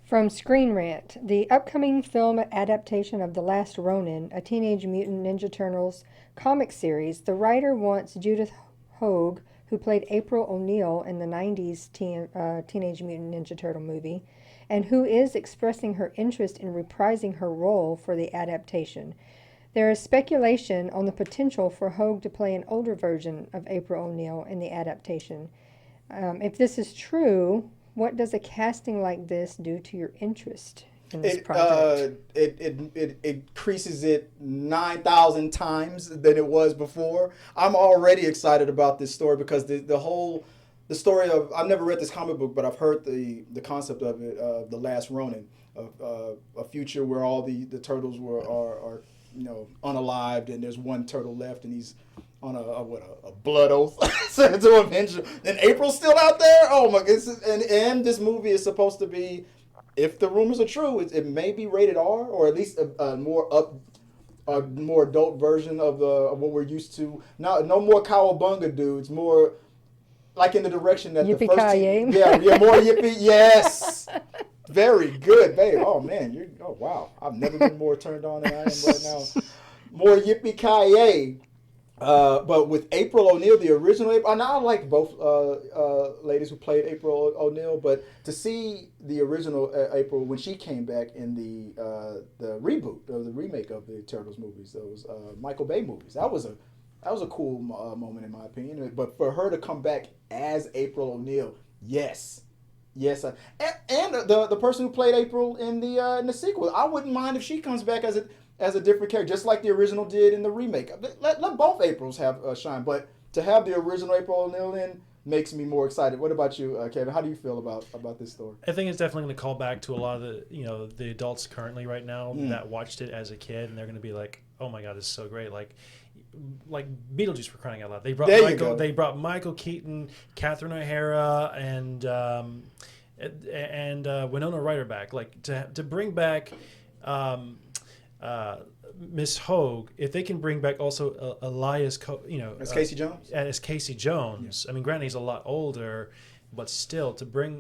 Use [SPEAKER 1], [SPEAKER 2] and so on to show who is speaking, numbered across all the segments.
[SPEAKER 1] From Screenrant, the upcoming film adaptation of The Last Ronin, a Teenage Mutant Ninja Turtles comic series, the writer wants Judith Hoag, who played April O'Neil in the 90s Teenage Mutant Ninja Turtle movie, and who is expressing her interest in reprising her role for the adaptation. There is speculation on the potential for Hoag to play an older version of April O'Neil in the adaptation. If this is true, what does a casting like this do to your interest in this project?
[SPEAKER 2] It increases it 9,000 times than it was before. I'm already excited about this story because the story of, I've never read this comic book, but I've heard the concept of it, The Last Ronin, of a future where all the turtles are unalived, and there's one turtle left, and he's on a blood oath to avenge him. And April's still out there. Oh my goodness! And this movie is supposed to be, if the rumors are true, it may be rated R, or at least a more adult version of what we're used to. No more cowabunga dudes. More like in the direction that
[SPEAKER 1] Yippee
[SPEAKER 2] the first
[SPEAKER 1] ki-yay.
[SPEAKER 2] yeah, more yippee. Yes. Very good, babe. Oh man, wow. I've never been more turned on than I am right now. More yippee ki-yay. But with April O'Neil, the original April, and I like both ladies who played April O'Neil, but to see the original April when she came back in the reboot or the remake of the Turtles movies, those Michael Bay movies, that was a cool moment in my opinion. But for her to come back as April O'Neil, yes. Yes, and the person who played April in the sequel, I wouldn't mind if she comes back as a different character, just like the original did in the remake. Let both Aprils have a shine, but to have the original April O'Neil in makes me more excited. What about you, Kevin? How do you feel about this story?
[SPEAKER 3] I think it's definitely going to call back to a lot of the adults currently right now that watched it as a kid, and they're going to be like, "Oh my God, this is so great!" Like Beetlejuice, for crying out loud. They brought Michael Keaton, Catherine O'Hara, and Winona Ryder back. Like to bring back Miss Hoag, if they can bring back also Elias,
[SPEAKER 2] as Casey Jones.
[SPEAKER 3] As Casey Jones. Yeah. I mean, granted he's a lot older, but still,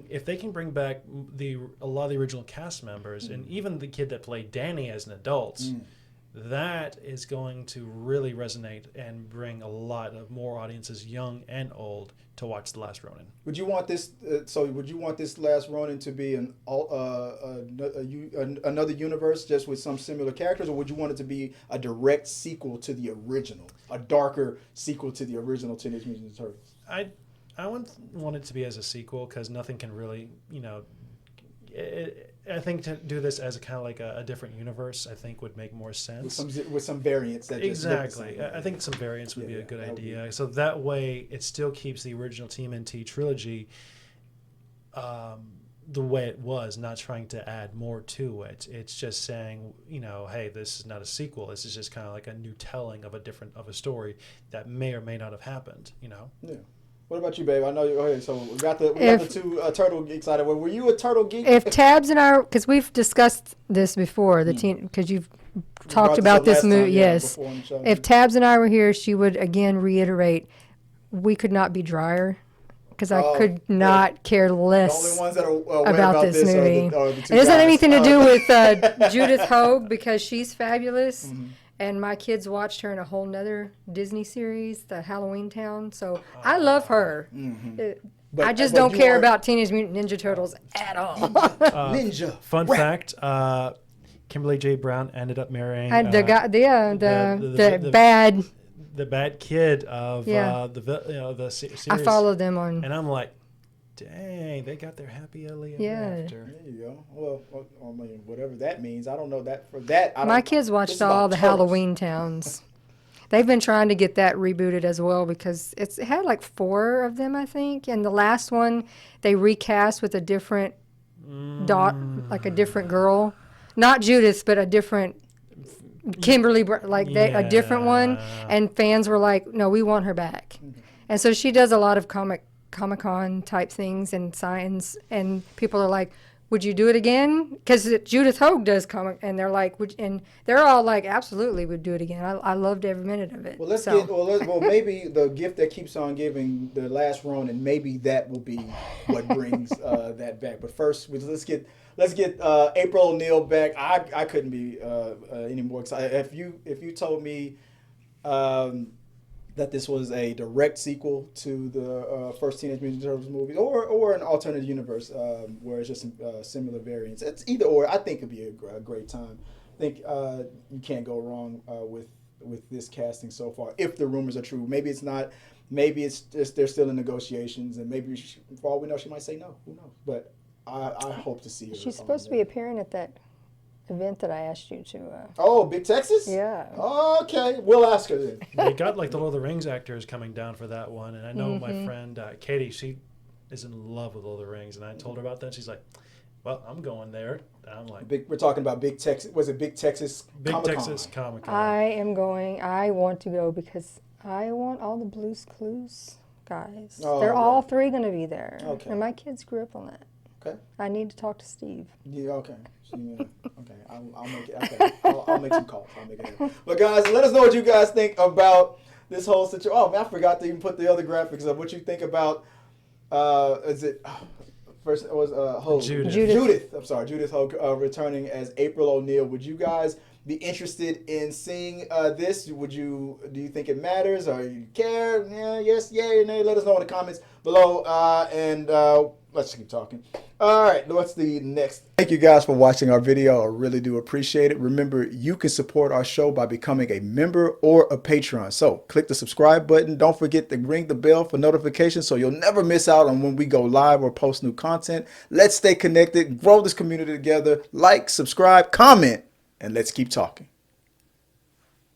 [SPEAKER 3] if they can bring back a lot of the original cast members, and even the kid that played Danny as an adult. That is going to really resonate and bring a lot of more audiences, young and old, to watch The Last Ronin.
[SPEAKER 2] Would you want this? Would you want this Last Ronin to be another universe just with some similar characters, or would you want it to be a direct sequel to the original, a darker sequel to the original Teenage Mutant Ninja Turtles?
[SPEAKER 3] I want it to be as a sequel because nothing can really, I think to do this as a kind of like a different universe, I think would make more sense.
[SPEAKER 2] With some variants that
[SPEAKER 3] exactly. I think some variants would be a good idea. So that way, it still keeps the original TMNT trilogy the way it was, not trying to add more to it. It's just saying, hey, this is not a sequel. This is just kind of like a new telling of a story that may or may not have happened.
[SPEAKER 2] Yeah. What about you, babe? I know you. Okay, so we got the two turtle geeks out of it. Were you a turtle geek?
[SPEAKER 1] If Tabs and I, because we've discussed this before, because you've talked about this movie, yes. If Tabs and I were here, she would again reiterate, we could not be drier, because I could not care less
[SPEAKER 2] the only ones that are
[SPEAKER 1] about this movie.
[SPEAKER 2] It
[SPEAKER 1] doesn't have anything to do with Judith Hoag, because she's fabulous. Mm-hmm. And my kids watched her in a whole nother Disney series, the Halloween Town. So I love her. Mm-hmm. I just don't care about Teenage Mutant Ninja Turtles at all.
[SPEAKER 2] Ninja.
[SPEAKER 3] Fun fact: Kimberly J. Brown ended up marrying
[SPEAKER 1] the
[SPEAKER 3] bad kid of the series.
[SPEAKER 1] I followed them on,
[SPEAKER 3] and I'm like, dang, they got their happy ever after.
[SPEAKER 2] There you go. Well, I mean, whatever that means. I don't know that. For that,
[SPEAKER 1] my kids watched all the Halloween Towns. They've been trying to get that rebooted as well because it had like 4 of them, I think. And the last one, they recast with a different like a different girl. Not Judith, but a different Kimberly, a different one. And fans were like, no, we want her back. Mm-hmm. And so she does a lot of Comic-Con type things and signs, and people are like, would you do it again? Because Judith Hoag does comic, and they're like, and they're all like, absolutely, would do it again. I loved every minute of it.
[SPEAKER 2] Well, let's
[SPEAKER 1] so.
[SPEAKER 2] get well. Maybe the gift that keeps on giving, the Last Ronin. Maybe that will be what brings that back. But first, let's get April O'Neil back. I couldn't be any more excited. If you told me that this was a direct sequel to the first Teenage Mutant Turtles movies, or an alternate universe where it's just similar variants, it's either or. I think it'd be a great time. I think you can't go wrong with this casting so far. If the rumors are true, maybe it's not. Maybe it's just they're still in negotiations, and maybe for all we know, she might say no. Who knows? But I hope to see her.
[SPEAKER 1] She's supposed to be appearing at that event that I asked you to.
[SPEAKER 2] Oh, Big Texas?
[SPEAKER 1] Yeah.
[SPEAKER 2] Okay, we'll ask her then.
[SPEAKER 3] They got like the Lord of the Rings actors coming down for that one, and I know my friend Katie, she is in love with Lord of the Rings, and I told her about that. She's like, "Well, I'm going there." And I'm like,
[SPEAKER 2] we're talking about Big Texas. Was it Big Texas?
[SPEAKER 3] Big
[SPEAKER 2] Comic-Con?
[SPEAKER 3] Texas Comic Con.
[SPEAKER 1] I am going. I want to go because I want all the Blue's Clues guys.
[SPEAKER 2] Oh,
[SPEAKER 1] They're
[SPEAKER 2] okay.
[SPEAKER 1] all three going to be there.
[SPEAKER 2] Okay.
[SPEAKER 1] And my kids grew up on that.
[SPEAKER 2] Okay.
[SPEAKER 1] I need to talk to Steve.
[SPEAKER 2] Yeah. Okay. Yeah, okay. I'll make it. Okay. I'll make some calls. I'll make it happen. But guys, let us know what you guys think about this whole situation. Oh man, I forgot to even put the other graphics up. What you think about? Is it? First it was Hoag. Judith. I'm sorry, Judith Hoag returning as April O'Neil. Would you guys be interested in seeing this? Do you think it matters, or you care? Yeah, yes, yay, or nay? Let us know in the comments below, and let's keep talking. All right, what's the next? Thank you guys for watching our video. I really do appreciate it. Remember, you can support our show by becoming a member or a Patreon. So click the subscribe button. Don't forget to ring the bell for notifications so you'll never miss out on when we go live or post new content. Let's stay connected, grow this community together. Like, subscribe, comment, and let's keep talking.